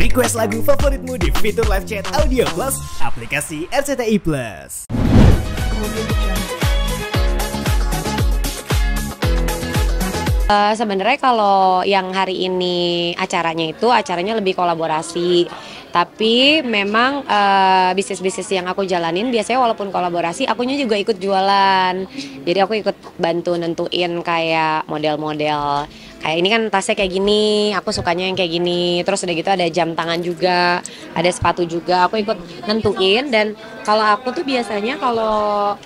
Request lagu favoritmu di fitur live chat Audio Plus, aplikasi RCTI Plus. Sebenarnya kalau yang hari ini acaranya lebih kolaborasi. Tapi memang bisnis-bisnis yang aku jalanin biasanya walaupun kolaborasi, akunya juga ikut jualan. Jadi aku ikut bantu nentuin kayak model-model. Kayak ini kan tasnya kayak gini, aku sukanya yang kayak gini. Terus udah gitu ada jam tangan juga, ada sepatu juga. Aku ikut nentuin. Dan kalau aku tuh biasanya kalau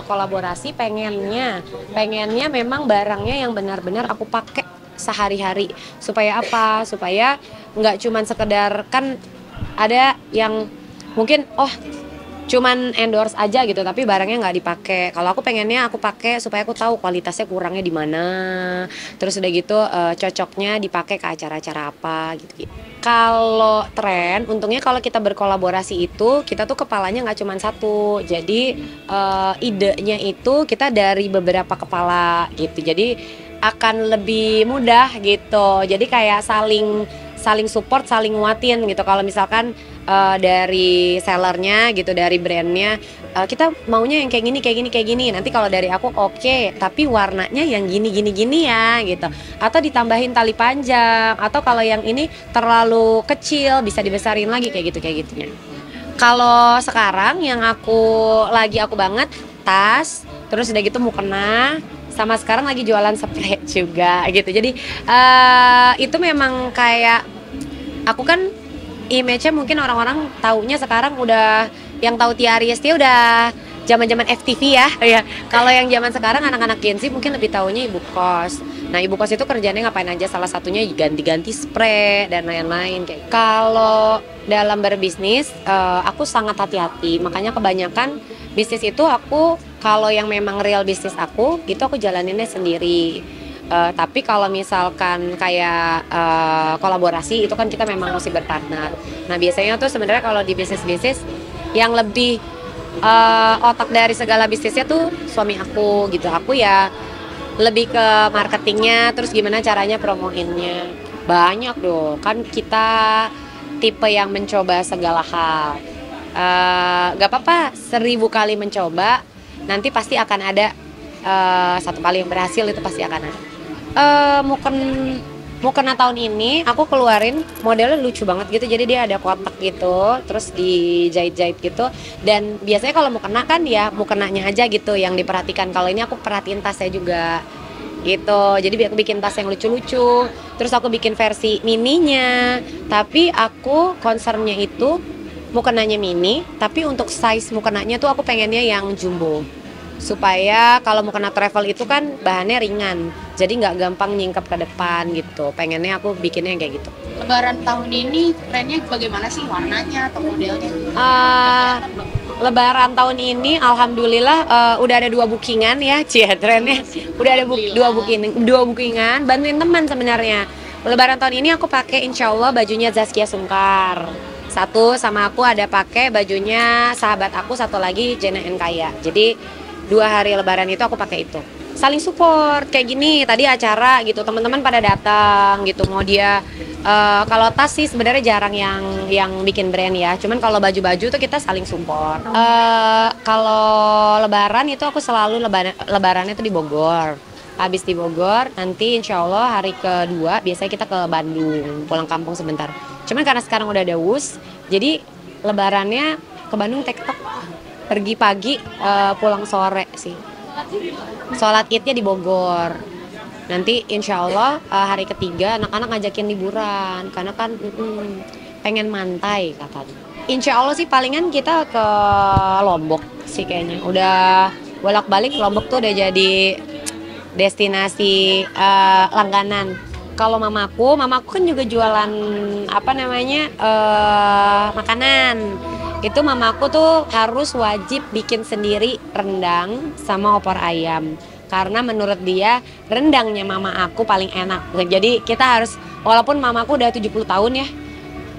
kolaborasi pengennya memang barangnya yang benar-benar aku pakai sehari-hari. Supaya apa? Supaya nggak cuman sekedar, kan ada yang mungkin cuman endorse aja gitu tapi barangnya nggak dipakai. Kalau aku pengennya aku pakai supaya aku tahu kualitasnya kurangnya di mana. Terus udah gitu cocoknya dipakai ke acara-acara apa gitu. Kalau tren, untungnya kalau kita berkolaborasi itu kita tuh kepalanya nggak cuma satu. Jadi idenya itu kita dari beberapa kepala gitu. Jadi akan lebih mudah gitu. Jadi kayak saling support, saling nguatin gitu. Kalau misalkan dari sellernya gitu, dari brandnya, kita maunya yang kayak gini. Nanti kalau dari aku oke, tapi warnanya yang gini ya gitu. Atau ditambahin tali panjang, atau kalau yang ini terlalu kecil bisa dibesarin lagi kayak gitunya. Kalau sekarang yang aku banget tas, terus udah gitu mukena, sama sekarang lagi jualan spray juga gitu. Jadi itu memang kayak aku kan image-nya mungkin orang-orang taunya sekarang udah yang tahu Tia Ariesti udah zaman-zaman FTV ya. Kalau yang zaman sekarang anak-anak Gen Z mungkin lebih taunya ibu kos. Nah, ibu kos itu kerjanya ngapain aja? Salah satunya ganti-ganti spray dan lain-lain kayak. Kalau dalam berbisnis aku sangat hati-hati. Makanya kebanyakan bisnis itu aku kalau yang memang real bisnis aku gitu aku jalaninnya sendiri. Tapi kalau misalkan kayak kolaborasi itu kan kita memang mesti berpartner. Nah biasanya tuh sebenarnya kalau di bisnis-bisnis yang lebih otak dari segala bisnisnya tuh suami aku gitu. Aku ya lebih ke marketingnya, terus gimana caranya promoinnya. Banyak dong, kan kita tipe yang mencoba segala hal. Gak apa-apa 1000 kali mencoba, nanti pasti akan ada satu kali yang berhasil, itu pasti akan ada. Mukena tahun ini aku keluarin modelnya lucu banget gitu, jadi dia ada kotak gitu terus dijahit-jahit gitu. Dan biasanya kalau mukena kan ya mukenanya aja gitu yang diperhatikan. Kalau ini aku perhatiin tasnya juga gitu, jadi aku bikin tas yang lucu-lucu. Terus aku bikin versi mininya, tapi aku concernnya itu mukenanya mini, tapi untuk size mukenanya tuh aku pengennya yang jumbo. Supaya kalau mukena travel itu kan bahannya ringan, jadi nggak gampang nyingkap ke depan gitu. Pengennya aku bikinnya yang kayak gitu. Lebaran tahun ini trennya bagaimana sih, warnanya atau modelnya? Lebaran tahun ini alhamdulillah udah ada 2 bookingan ya, trennya. Udah ada 2 bookingan, bantuin teman sebenarnya. Lebaran tahun ini aku pakai insya Allah bajunya Zaskia Sungkar. Satu sama aku ada pakai bajunya sahabat aku, satu lagi Jena Nkaya. Jadi 2 hari lebaran itu aku pakai itu. Saling support kayak gini, tadi acara gitu teman-teman pada datang gitu. Mau dia kalau tas sih sebenarnya jarang yang bikin brand ya. Cuman kalau baju-baju tuh kita saling support. Kalau lebaran itu aku selalu lebarannya tuh di Bogor. Habis di Bogor nanti insya Allah hari kedua biasanya kita ke Bandung, pulang kampung sebentar. Cuman karena sekarang udah ada WUS, jadi lebarannya ke Bandung tektok. Pergi pagi, pulang sore sih. Sholat idnya di Bogor. Nanti insya Allah hari ketiga anak-anak ngajakin liburan. Karena kan pengen mantai katanya. Insya Allah sih palingan kita ke Lombok sih kayaknya. Udah bolak-balik Lombok tuh udah jadi destinasi langganan. Kalau mamaku kan juga jualan makanan. Itu mamaku tuh harus wajib bikin sendiri rendang sama opor ayam. Karena menurut dia rendangnya mama aku paling enak. Jadi kita harus, walaupun mamaku udah 70 tahun ya,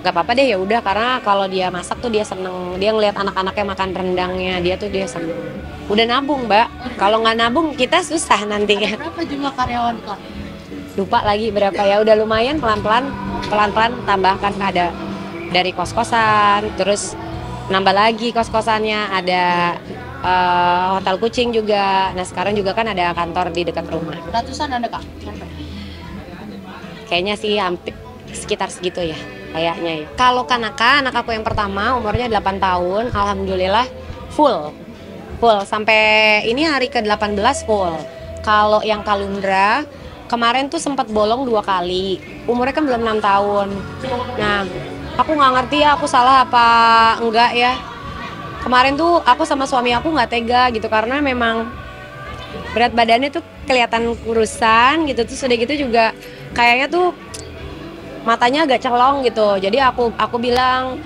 gak apa-apa deh ya udah, karena kalau dia masak tuh dia seneng. Dia ngeliat anak-anaknya makan rendangnya, dia seneng. Udah nabung Mbak, kalau nggak nabung kita susah nanti. Ada berapa jumlah karyawan Kak? Lupa lagi berapa ya, udah lumayan, pelan-pelan tambahkan ada dari kos-kosan, terus nambah lagi kos-kosannya, ada hotel kucing juga. Nah sekarang juga kan ada kantor di dekat rumah. Ratusan ada Kak? Kayaknya sih hampir sekitar segitu ya, kayaknya ya. Kalau Kanaka, anak aku yang pertama umurnya 8 tahun, alhamdulillah full sampai ini hari ke-18 full. Kalau yang Kalundra kemarin tuh sempat bolong 2 kali, umurnya kan belum 6 tahun. Nah aku nggak ngerti ya, aku salah apa enggak ya. Kemarin tuh aku sama suami aku nggak tega gitu, karena memang berat badannya tuh kelihatan kurusan gitu, terus udah gitu juga kayaknya tuh matanya agak celong gitu. Jadi aku bilang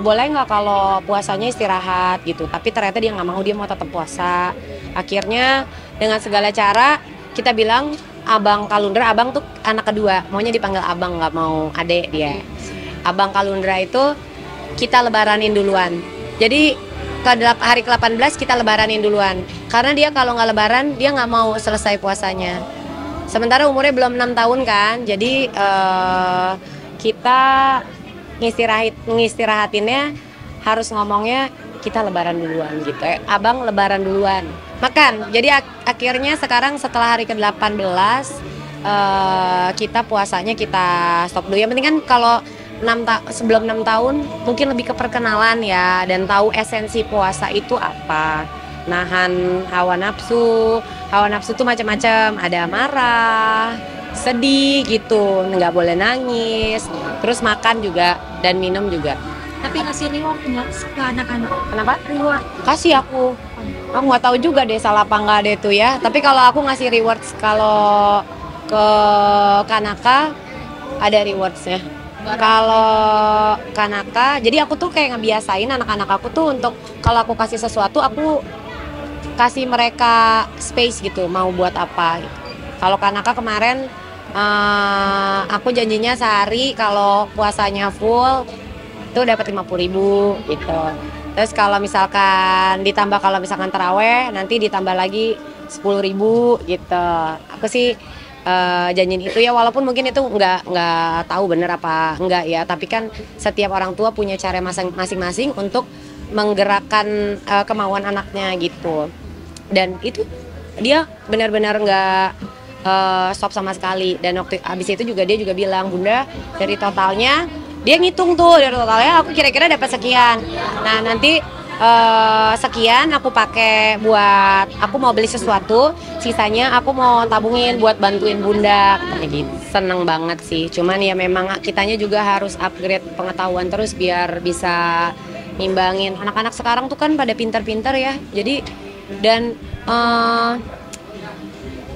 boleh nggak kalau puasanya istirahat gitu, tapi ternyata dia nggak mau, dia mau tetap puasa. Akhirnya dengan segala cara kita bilang, Abang Kalundra, abang tuh anak kedua, maunya dipanggil abang, nggak mau adek dia. Abang Kalundra itu kita lebaranin duluan. Jadi hari ke-18 kita lebaranin duluan, karena dia kalau nggak lebaran dia nggak mau selesai puasanya. Sementara umurnya belum 6 tahun kan, jadi kita ngistirahatinnya harus ngomongnya kita lebaran duluan gitu. Abang lebaran duluan, makan. Jadi akhirnya sekarang setelah hari ke-18 kita puasanya kita stop dulu. Yang penting kan kalau sebelum 6 tahun mungkin lebih ke perkenalan ya, dan tahu esensi puasa itu apa. Nahan hawa nafsu tuh macam-macam, ada marah, sedih gitu, nggak boleh nangis, terus makan juga dan minum juga. Tapi ngasih reward nggak ke anak-anak? Kenapa? Reward. Kasih aku nggak tahu juga deh salah apa nggak deh tuh ya, tapi kalau aku ngasih rewards kalau ke Kanaka ada rewardsnya. Kalau Kanaka, jadi aku tuh kayak ngebiasain anak-anak aku tuh untuk kalau aku kasih sesuatu, aku kasih mereka space gitu, mau buat apa gitu. Kalau Kanaka kemarin aku janjinya sehari kalau puasanya full tuh dapat 50.000 gitu. Terus kalau misalkan taraweh nanti ditambah lagi 10.000 gitu. Aku sih janjiin itu ya, walaupun mungkin itu nggak tahu bener apa enggak ya, tapi kan setiap orang tua punya cara masing-masing untuk menggerakkan kemauan anaknya gitu. Dan itu dia benar-benar nggak stop sama sekali. Dan waktu abis itu juga dia juga bilang, Bunda, dari totalnya dia ngitung tuh, dari totalnya aku kira-kira dapat sekian. Nah nanti sekian aku pakai buat aku mau beli sesuatu, sisanya aku mau tabungin buat bantuin Bunda, katanya gitu. Seneng banget sih, cuman ya memang kitanya juga harus upgrade pengetahuan terus biar bisa nimbangin. Anak-anak sekarang tuh kan pada pintar-pintar ya, jadi dan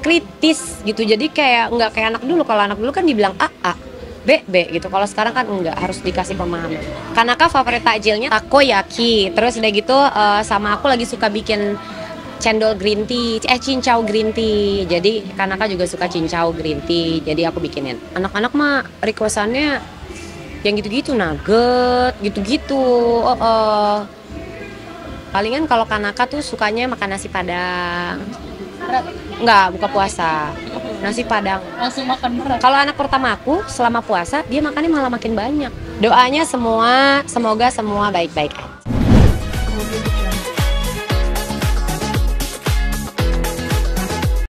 kritis gitu, jadi kayak nggak kayak anak dulu. Kalau anak dulu kan dibilang A, B gitu, kalau sekarang kan enggak, harus dikasih pemahaman. Kanaka favorit takjilnya takoyaki, terus udah gitu sama aku lagi suka bikin cendol green tea, cincau green tea. Jadi Kanaka juga suka cincau green tea, jadi aku bikinin. Anak-anak mah requestannya yang gitu-gitu, nugget gitu-gitu. Palingan kalau Kanaka tuh sukanya makan nasi padang. Enggak, buka puasa. Nasi padang. Langsung makan berat. Kalau anak pertama aku selama puasa dia makannya malah makin banyak. Doanya semoga semua baik-baik aja.